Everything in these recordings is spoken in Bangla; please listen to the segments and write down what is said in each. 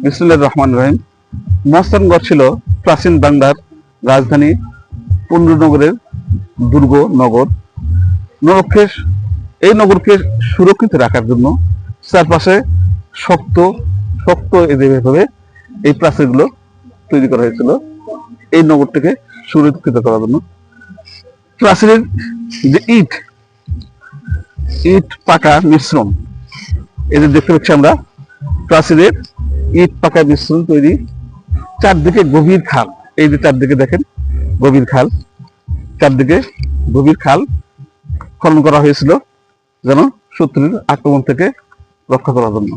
বিসমিল্লাহির রহমানির রহিম। মহাস্থানগড় ছিল প্রাচীন বাংলার রাজধানী পুণ্ড্রনগরের দুর্গ নগর। নগরকে এই নগরকে সুরক্ষিত রাখার জন্য চারপাশে শক্ত শক্ত এভাবে এই প্রাচীরগুলো তৈরি করা হয়েছিল এই নগরটিকে সুরক্ষিত করার জন্য। প্রাচীরের যে ইট ইট পাকা মিশ্রণ, এই যে দেখতে পাচ্ছি আমরা প্রাচীরের ইট পাকা মিশ্রণ তৈরি। চারদিকে গভীর খাল, এই যে চারদিকে দেখেন গভীর খাল, চারদিকে গভীর খাল খনন করা হয়েছিল যেন শত্রুর আক্রমণ থেকে রক্ষা করার জন্য।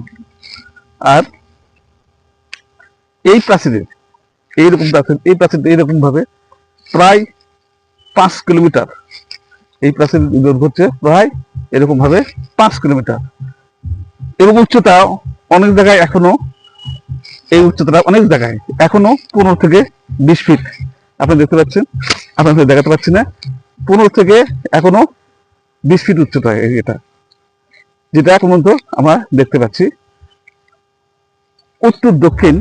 আর এই প্রাচীরের এই প্রাচীর এইরকম ভাবে প্রায় 5 কিলোমিটার, এই প্রাচীর দৈর্ঘ্য হচ্ছে প্রায় এরকম ভাবে 5 কিলোমিটার এবং উচ্চতা অনেক জায়গায় এখনো, এই উচ্চতা অনেক জায়গায় এখনো 15 থেকে 20 ফিট। আপনি দেখতে পাচ্ছেন, আপনাদের দেখাতে পাচ্ছি না, 15 থেকে এখনো 20 ফিট উচ্চতা এটা, যেটা এখন পর্যন্ত আমরা দেখতে পাচ্ছি। উত্তর দক্ষিণ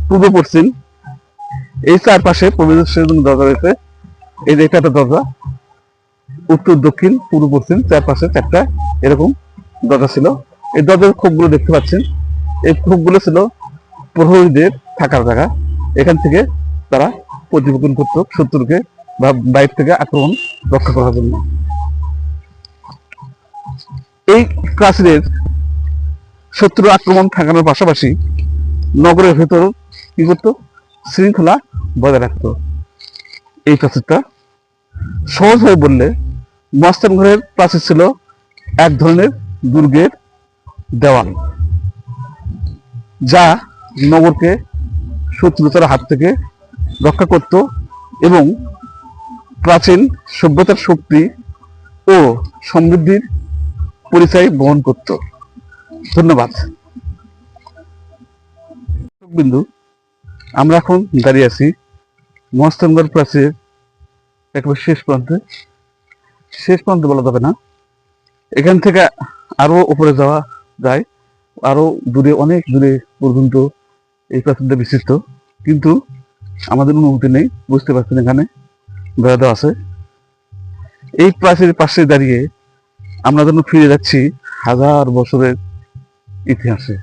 পূর্ব পশ্চিম এই চারপাশে প্রবেশের জন্য দরজা রয়েছে। এই যে একটা দরজা, উত্তর দক্ষিণ পূর্ব পশ্চিম চারপাশে চারটা এরকম দরজা ছিল। এই দরজার খোপগুলো দেখতে পাচ্ছেন, এই খোপগুলো ছিল প্রহরীদের থাকার জায়গা। এখান থেকে তারা প্রতিপক্ষণ করত শত্রুকে বা বাইরে থেকে আক্রমণ রক্ষা করার জন্য। এই প্রাচীরের শত্রু আক্রমণ ঠেকানোর পাশাপাশি নগরের ভেতর কি করতো, শৃঙ্খলা বজায় রাখতো। এই প্রাচীরটা সহজভাবে বললে মহাস্থানগড়ের প্রাচীর ছিল এক ধরনের দুর্গের দেওয়াল, যা নগরকে শত্রুতার হাত থেকে রক্ষা করত এবং প্রাচীন সভ্যতার শক্তি ও সমৃদ্ধির পরিচয় বহন করত। ধন্যবাদ বিন্দু। আমরা এখন দাঁড়িয়ে আছি মহাস্থানগড় প্রাচীর একেবারে শেষ প্রান্তে বলা যাবে না, এখান থেকে আরো উপরে যাওয়া যায়, আরো দূরে, অনেক দূরে পর্যন্ত এই প্রাচীরটা বিস্তৃত, কিন্তু আমাদের অনুমতি নেই, বুঝতে পারছেন এখানে বেড়া দেওয়া আছে। এই প্রাচীরের পাশে দাঁড়িয়ে আমরা যেন ফিরে যাচ্ছি 1000 বছরের ইতিহাসে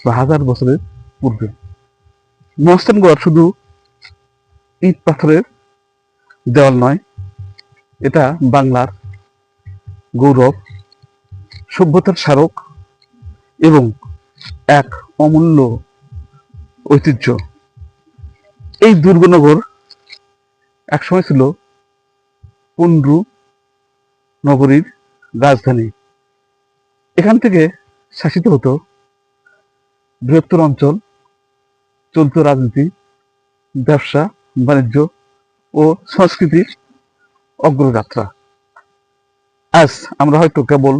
বা 1000 বছরের পূর্বে। মহাস্থানগড় শুধু ইট পাথরের দেওয়াল নয়, এটা বাংলার গৌরব, সভ্যতার স্মারক এবং এক অমূল্য ঐতিহ্য। এই দুর্গনগর একসময় ছিল পুণ্ড্র নগরীর রাজধানী। এখান থেকে শাসিত হতো বৃহত্তর অঞ্চল, চলত রাজনীতি, ব্যবসা বাণিজ্য ও সংস্কৃতির অগ্রযাত্রা। আজ আমরা হয়তো কেবল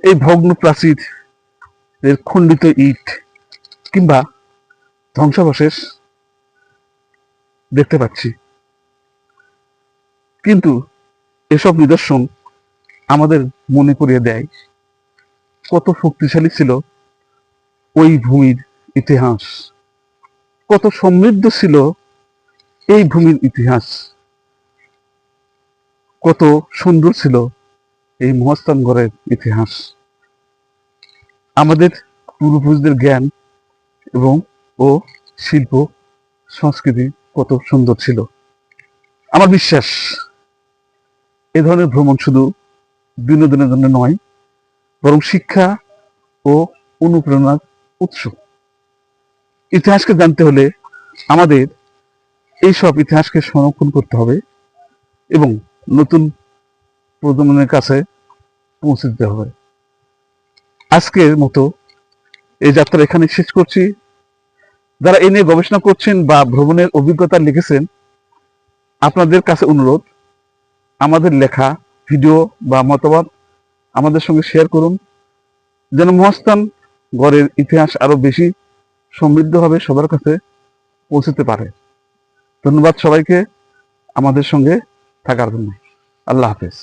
এই ভগ্ন প্রাচীর এর খণ্ডিত ইট কিংবা ধ্বংসাবশেষ দেখতে পাচ্ছি, কিন্তু এসব নিদর্শন আমাদের মনে করিয়ে দেয় কত শক্তিশালী ছিল ওই ভূমির ইতিহাস, কত সমৃদ্ধ ছিল এই ভূমির ইতিহাস, কত সুন্দর ছিল এই মহাস্থানগড়ের ইতিহাস। আমাদের পূর্বপুরুষদের জ্ঞান এবং ও শিল্প সংস্কৃতি কত সুন্দর ছিল। আমার বিশ্বাস এ ধরনের ভ্রমণ শুধু বিনোদনের জন্য নয়, বরং শিক্ষা ও অনুপ্রেরণার উৎস। ইতিহাসকে জানতে হলে আমাদের এইসব ইতিহাসকে সংরক্ষণ করতে হবে এবং নতুন প্রজন্মের কাছে পৌঁছে দিতে হবে। আজকের মতো এই যাত্রা এখানে শেষ করছি। যারা এ নিয়ে গবেষণা করছেন বা ভ্রমণের অভিজ্ঞতা লিখেছেন, আপনাদের কাছে অনুরোধ, আমাদের লেখা ভিডিও বা মতামত আমাদের সঙ্গে শেয়ার করুন, যেন মহাস্থানগড়ের ইতিহাস আরো বেশি সমৃদ্ধভাবে সবার কাছে পৌঁছতে পারে। ধন্যবাদ সবাইকে আমাদের সঙ্গে থাকার জন্য। আল্লাহ হাফেজ।